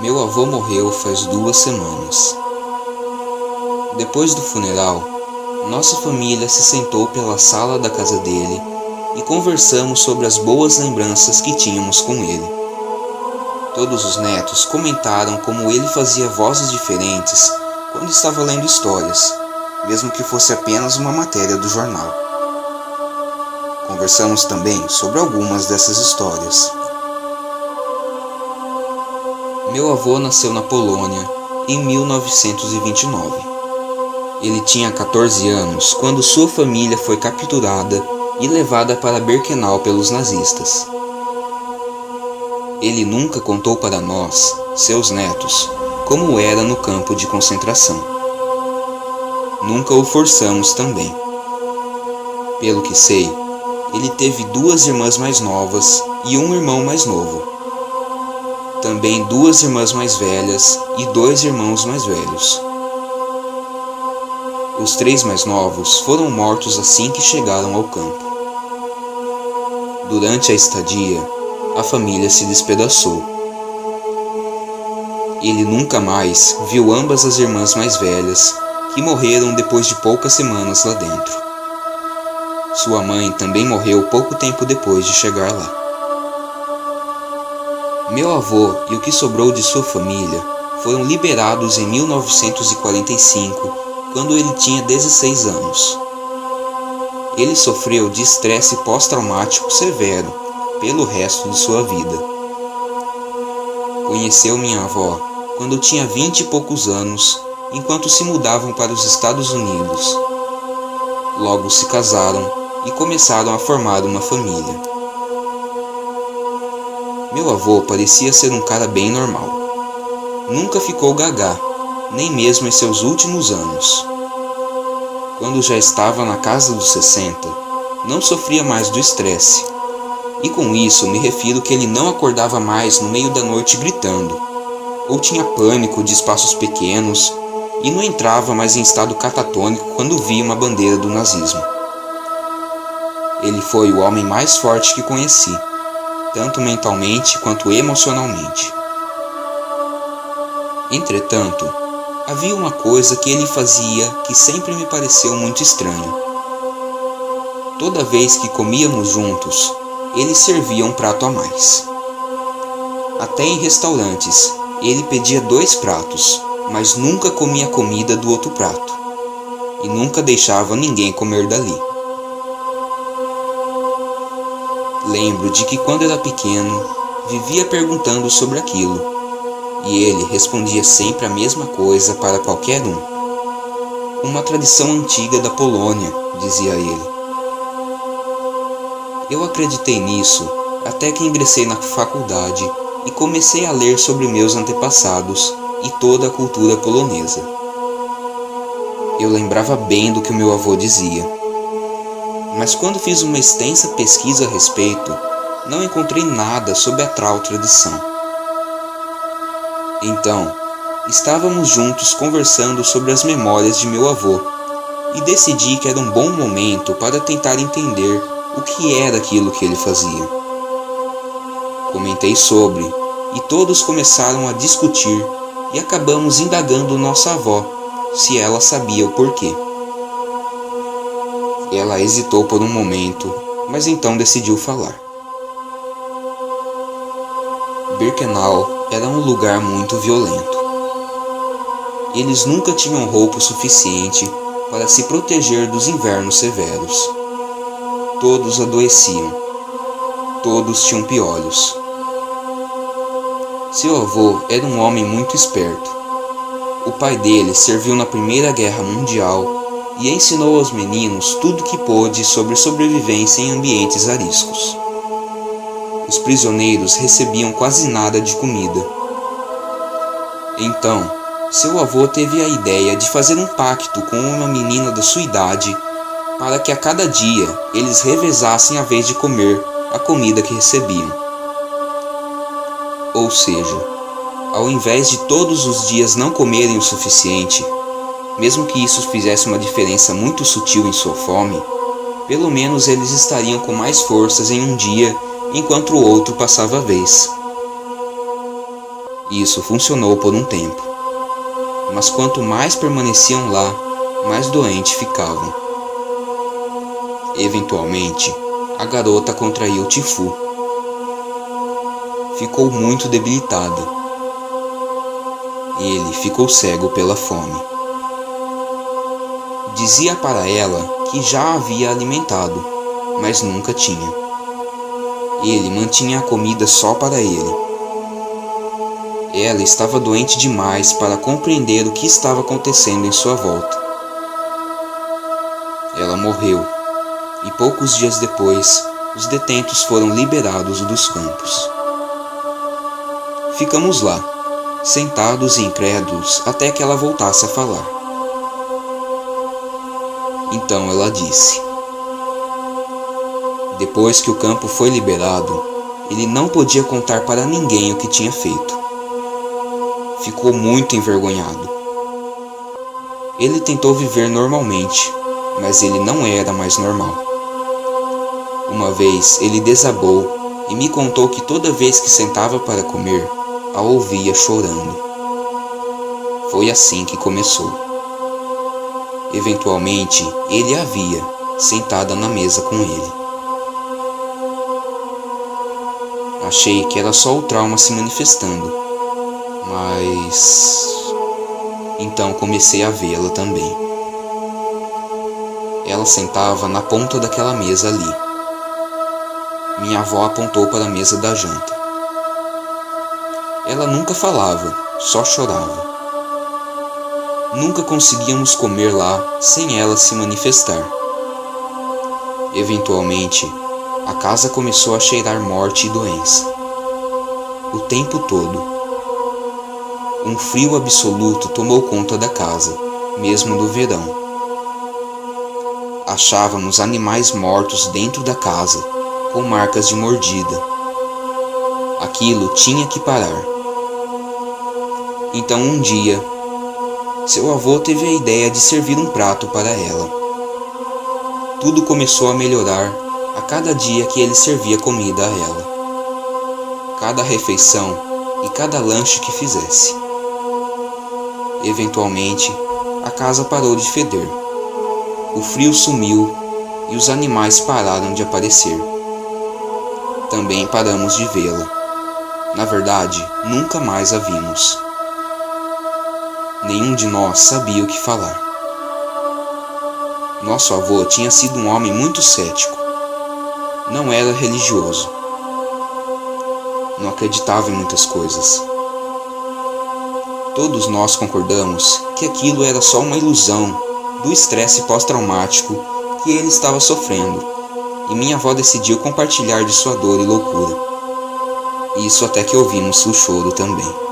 Meu avô morreu faz 2 semanas. Depois do funeral, nossa família se sentou pela sala da casa dele e conversamos sobre as boas lembranças que tínhamos com ele. Todos os netos comentaram como ele fazia vozes diferentes quando estava lendo histórias, mesmo que fosse apenas uma matéria do jornal. Conversamos também sobre algumas dessas histórias. Meu avô nasceu na Polônia em 1929. Ele tinha 14 anos quando sua família foi capturada e levada para Birkenau pelos nazistas. Ele nunca contou para nós, seus netos, como era no campo de concentração. Nunca o forçamos também. Pelo que sei, ele teve 2 irmãs mais novas e um irmão mais novo. Também 2 irmãs mais velhas e 2 irmãos mais velhos. Os 3 mais novos foram mortos assim que chegaram ao campo. Durante a estadia, a família se despedaçou. Ele nunca mais viu ambas as irmãs mais velhas, que morreram depois de poucas semanas lá dentro. Sua mãe também morreu pouco tempo depois de chegar lá. Meu avô e o que sobrou de sua família foram liberados em 1945, quando ele tinha 16 anos. Ele sofreu de estresse pós-traumático severo pelo resto de sua vida. Conheceu minha avó quando tinha 20 e poucos anos, enquanto se mudavam para os Estados Unidos. Logo se casaram e começaram a formar uma família. Meu avô parecia ser um cara bem normal. Nunca ficou gagá, nem mesmo em seus últimos anos. Quando já estava na casa dos 60, não sofria mais do estresse. E com isso me refiro que ele não acordava mais no meio da noite gritando, ou tinha pânico de espaços pequenos, e não entrava mais em estado catatônico quando via uma bandeira do nazismo. Ele foi o homem mais forte que conheci, tanto mentalmente quanto emocionalmente. Entretanto, havia uma coisa que ele fazia que sempre me pareceu muito estranho. Toda vez que comíamos juntos, ele servia um prato a mais. Até em restaurantes, ele pedia 2 pratos, mas nunca comia a comida do outro prato, e nunca deixava ninguém comer dali. Lembro de que quando era pequeno, vivia perguntando sobre aquilo, e ele respondia sempre a mesma coisa para qualquer um. Uma tradição antiga da Polônia, dizia ele. Eu acreditei nisso até que ingressei na faculdade e comecei a ler sobre meus antepassados e toda a cultura polonesa. Eu lembrava bem do que o meu avô dizia, mas quando fiz uma extensa pesquisa a respeito, não encontrei nada sobre a tal tradição. Então, estávamos juntos conversando sobre as memórias de meu avô e decidi que era um bom momento para tentar entender o que era aquilo que ele fazia. Comentei sobre, e todos começaram a discutir e acabamos indagando nossa avó, se ela sabia o porquê. Ela hesitou por um momento, mas então decidiu falar. Birkenau era um lugar muito violento. Eles nunca tinham roupa o suficiente para se proteger dos invernos severos. Todos adoeciam. Todos tinham piolhos. Seu avô era um homem muito esperto. O pai dele serviu na Primeira Guerra Mundial e ensinou aos meninos tudo que pôde sobre sobrevivência em ambientes ariscos. Os prisioneiros recebiam quase nada de comida. Então, seu avô teve a ideia de fazer um pacto com uma menina da sua idade para que a cada dia eles revezassem a vez de comer a comida que recebiam. Ou seja, ao invés de todos os dias não comerem o suficiente, mesmo que isso fizesse uma diferença muito sutil em sua fome, pelo menos eles estariam com mais forças em um dia enquanto o outro passava a vez. Isso funcionou por um tempo, mas quanto mais permaneciam lá, mais doentes ficavam. Eventualmente, a garota contraiu tifo. Ficou muito debilitada. Ele ficou cego pela fome. Dizia para ela que já a havia alimentado, mas nunca tinha. Ele mantinha a comida só para ele. Ela estava doente demais para compreender o que estava acontecendo em sua volta. Ela morreu, e poucos dias depois, os detentos foram liberados dos campos. Ficamos lá, sentados e incrédulos até que ela voltasse a falar. Então ela disse: depois que o campo foi liberado, ele não podia contar para ninguém o que tinha feito. Ficou muito envergonhado. Ele tentou viver normalmente, mas ele não era mais normal. Uma vez ele desabou e me contou que toda vez que sentava para comer, a ouvia chorando. Foi assim que começou. Eventualmente, ele a via, sentada na mesa com ele. Achei que era só o trauma se manifestando, mas então comecei a vê-la também. Ela sentava na ponta daquela mesa ali. Minha avó apontou para a mesa da janta. Ela nunca falava, só chorava. Nunca conseguíamos comer lá sem ela se manifestar. Eventualmente, a casa começou a cheirar morte e doença. O tempo todo. Um frio absoluto tomou conta da casa, mesmo no verão. Achávamos animais mortos dentro da casa, com marcas de mordida. Aquilo tinha que parar. Então um dia, seu avô teve a ideia de servir um prato para ela. Tudo começou a melhorar a cada dia que ele servia comida a ela. Cada refeição e cada lanche que fizesse. Eventualmente, a casa parou de feder. O frio sumiu e os animais pararam de aparecer. Também paramos de vê-la. Na verdade, nunca mais a vimos. Nenhum de nós sabia o que falar. Nosso avô tinha sido um homem muito cético. Não era religioso. Não acreditava em muitas coisas. Todos nós concordamos que aquilo era só uma ilusão do estresse pós-traumático que ele estava sofrendo, e minha avó decidiu compartilhar de sua dor e loucura. Isso até que ouvimos o choro também.